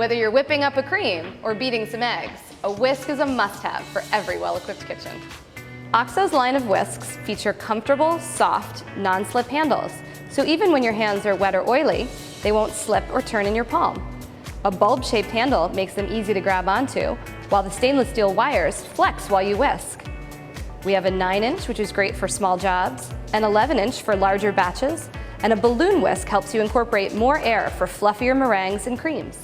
Whether you're whipping up a cream or beating some eggs, a whisk is a must-have for every well-equipped kitchen. OXO's line of whisks feature comfortable, soft, non-slip handles, so even when your hands are wet or oily, they won't slip or turn in your palm. A bulb-shaped handle makes them easy to grab onto, while the stainless steel wires flex while you whisk. We have a 9-inch, which is great for small jobs, an 11-inch for larger batches, and a balloon whisk helps you incorporate more air for fluffier meringues and creams.